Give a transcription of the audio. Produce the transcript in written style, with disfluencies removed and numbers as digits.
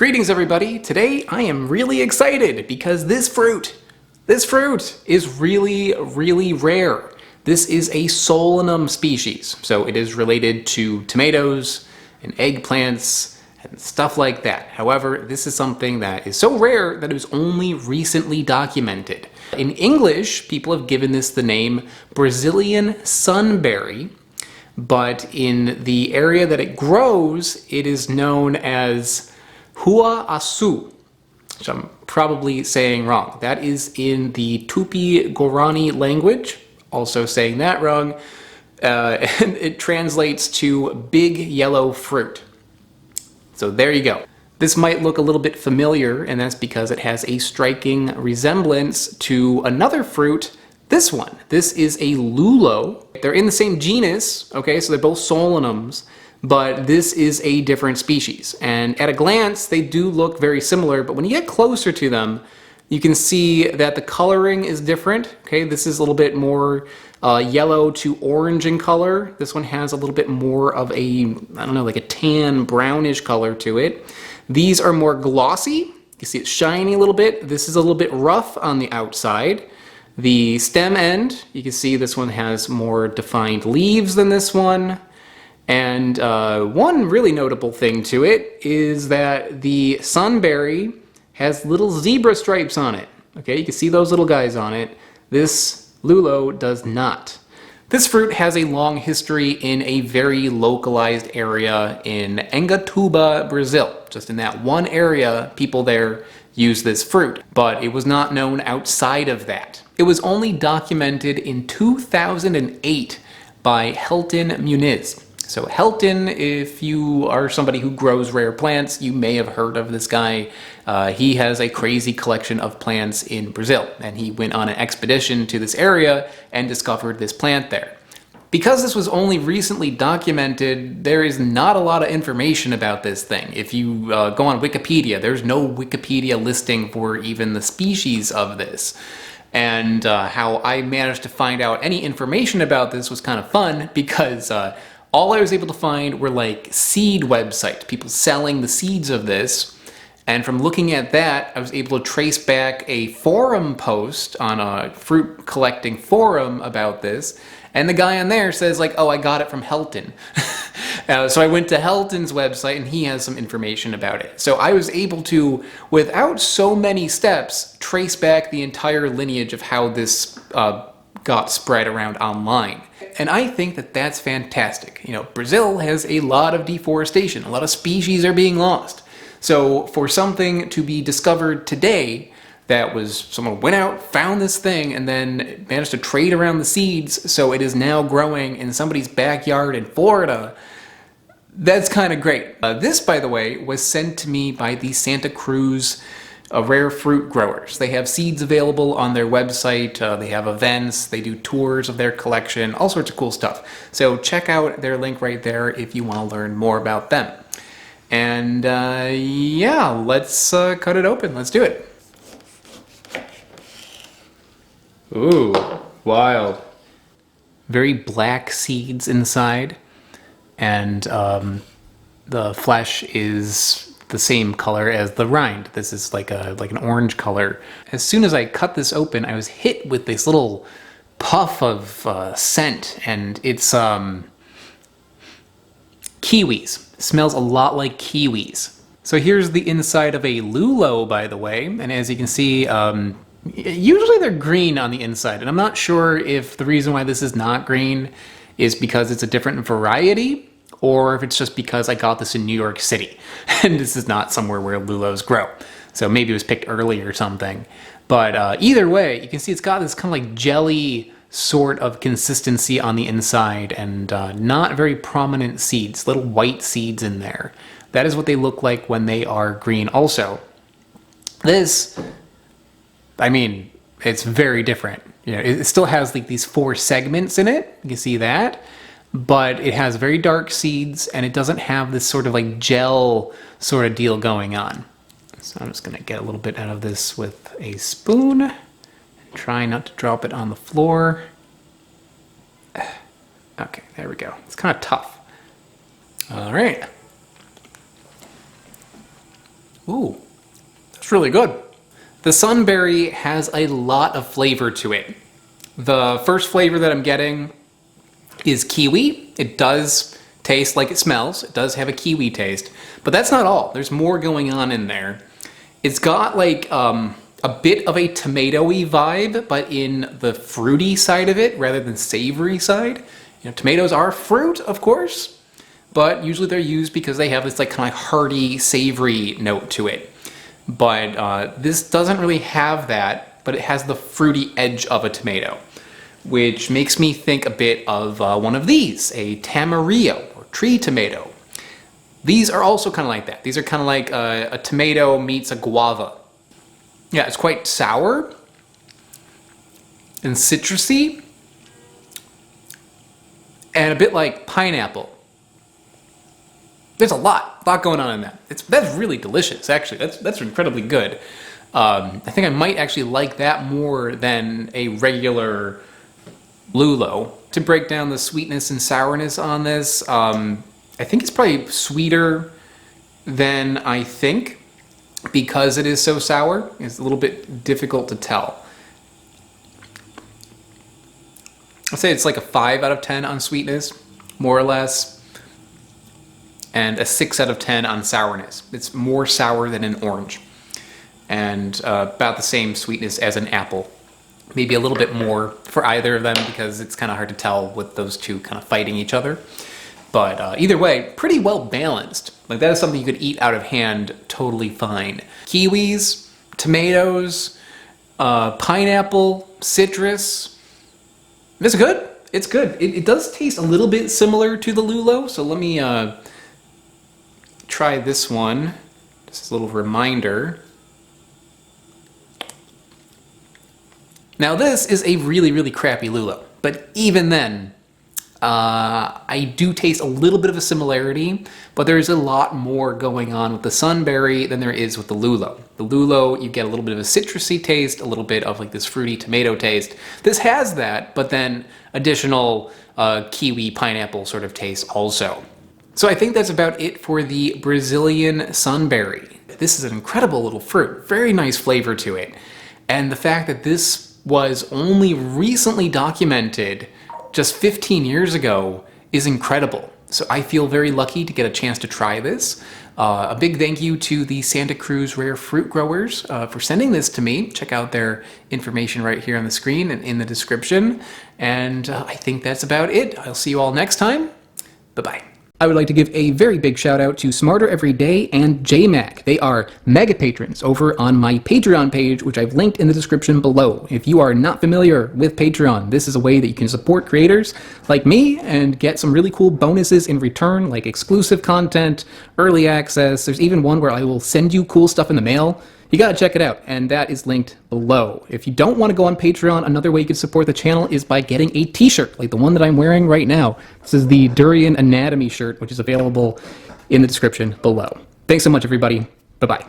Greetings everybody! Today I am really excited because this fruit is really rare. This is a Solanum species, so it is related to tomatoes and eggplants and stuff like that. However, this is something that is so rare that it was only recently documented. In English, people have given this the name Brazilian Sunberry, but in the area that it grows, it is known as oocarpum, which I'm probably saying wrong. That is in the Tupi-Guarani language, also saying that wrong, and it translates to big yellow fruit. So there you go. This might look a little bit familiar, and that's because it has a striking resemblance to another fruit, this one. This is a lulo. They're in the same genus, okay, so they're both solanums, but this is a different species. And at a glance, they do look very similar, but when you get closer to them, you can see that the coloring is different. Okay, this is a little bit more yellow to orange in color. This one has a little bit more of a, I don't know, like a tan brownish color to it. These are more glossy. You see it's shiny a little bit. This is a little bit rough on the outside. The stem end, you can see this one has more defined leaves than this one. And one really notable thing to it is that the Sunberry has little zebra stripes on it. Okay, you can see those little guys on it. This lulo does not. This fruit has a long history in a very localized area in Engatuba, Brazil. Just in that one area, people there use this fruit, but it was not known outside of that. It was only documented in 2008 by Helton Muniz. So Helton, if you are somebody who grows rare plants, you may have heard of this guy. He has a crazy collection of plants in Brazil, and he went on an expedition to this area and discovered this plant there. Because this was only recently documented, there is not a lot of information about this thing. If you go on Wikipedia, there's no Wikipedia listing for even the species of this. And how I managed to find out any information about this was kind of fun because all I was able to find were like seed websites, people selling the seeds of this. And from looking at that, I was able to trace back a forum post on a fruit collecting forum about this. And the guy on there says like, oh, I got it from Helton. So I went to Helton's website and he has some information about it. So I was able to, without so many steps, trace back the entire lineage of how this got spread around online. And I think that that's fantastic. You know, Brazil has a lot of deforestation. A lot of species are being lost. So for something to be discovered today that was someone went out, found this thing, and then managed to trade around the seeds so it is now growing in somebody's backyard in Florida, that's kind of great. This, by the way, was sent to me by the Santa Cruz rare fruit growers. They have seeds available on their website, they have events, they do tours of their collection, all sorts of cool stuff. So check out their link right there if you want to learn more about them. And yeah, let's cut it open. Let's do it. Ooh, wild. Very black seeds inside, and the flesh is the same color as the rind. This is like an orange color. As soon as I cut this open, I was hit with this little puff of scent, and it's kiwis. It smells a lot like kiwis. So here's the inside of a lulo, by the way, and as you can see, usually they're green on the inside, and I'm not sure if the reason why this is not green is because it's a different variety, or if it's just because I got this in New York City, and this is not somewhere where lulos grow. So maybe it was picked early or something. But either way, you can see it's got this kind of like jelly sort of consistency on the inside, and not very prominent seeds, little white seeds in there. That is what they look like when they are green also. This, I mean, it's very different. You know, it still has like these 4 segments in it. You can see that. But it has very dark seeds, and it doesn't have this sort of like gel sort of deal going on. So I'm just going to get a little bit out of this with a spoon. And try not to drop it on the floor. Okay, there we go. It's kind of tough. All right. Ooh, that's really good. The Sunberry has a lot of flavor to it. The first flavor that I'm getting is kiwi. It does taste like it smells. It does have a kiwi taste, but that's not all. There's more going on in there. It's got like a bit of a tomatoey vibe, but in the fruity side of it rather than savory side. You know, tomatoes are fruit, of course, but usually they're used because they have this like kind of hearty, savory note to it. But this doesn't really have that, but it has the fruity edge of a tomato, which makes me think a bit of one of these, a tamarillo or tree tomato. These are also kind of like that. These are kind of like a tomato meets a guava. Yeah, it's quite sour and citrusy and a bit like pineapple. There's a lot going on in that. That's really delicious, actually. That's incredibly good. I think I might actually like that more than a regular lulo. To break down the sweetness and sourness on this, I think it's probably sweeter than I think because it is so sour. It's a little bit difficult to tell. I'd say it's like a 5 out of 10 on sweetness, more or less, and a 6 out of 10 on sourness. It's more sour than an orange, and about the same sweetness as an apple. Maybe a little bit more for either of them because it's kind of hard to tell with those two kind of fighting each other. But either way, pretty well balanced. Like that is something you could eat out of hand totally fine. Kiwis, tomatoes, pineapple, citrus. It's good. It's good. It does taste a little bit similar to the lulo, so let me try this one. Just a little reminder. Now this is a really, really crappy lulo, but even then, I do taste a little bit of a similarity, but there's a lot more going on with the Sunberry than there is with the lulo. The lulo, you get a little bit of a citrusy taste, a little bit of like this fruity tomato taste. This has that, but then additional kiwi pineapple sort of taste also. So I think that's about it for the Brazilian Sunberry. This is an incredible little fruit, very nice flavor to it. And the fact that this was only recently documented just 15 years ago is incredible. So I feel very lucky to get a chance to try this. A big thank you to the Santa Cruz Rare Fruit Growers for sending this to me. Check out their information right here on the screen and in the description. And I think that's about it. I'll see you all next time. Bye-bye. I would like to give a very big shout out to Smarter Every Day and JMac. They are mega patrons over on my Patreon page, which I've linked in the description below. If you are not familiar with Patreon, this is a way that you can support creators like me and get some really cool bonuses in return, like exclusive content, early access. There's even one where I will send you cool stuff in the mail. You gotta check it out, and that is linked below. If you don't want to go on Patreon, another way you can support the channel is by getting a t-shirt, like the one that I'm wearing right now. This is the Durian Anatomy shirt, which is available in the description below. Thanks so much, everybody. Bye-bye.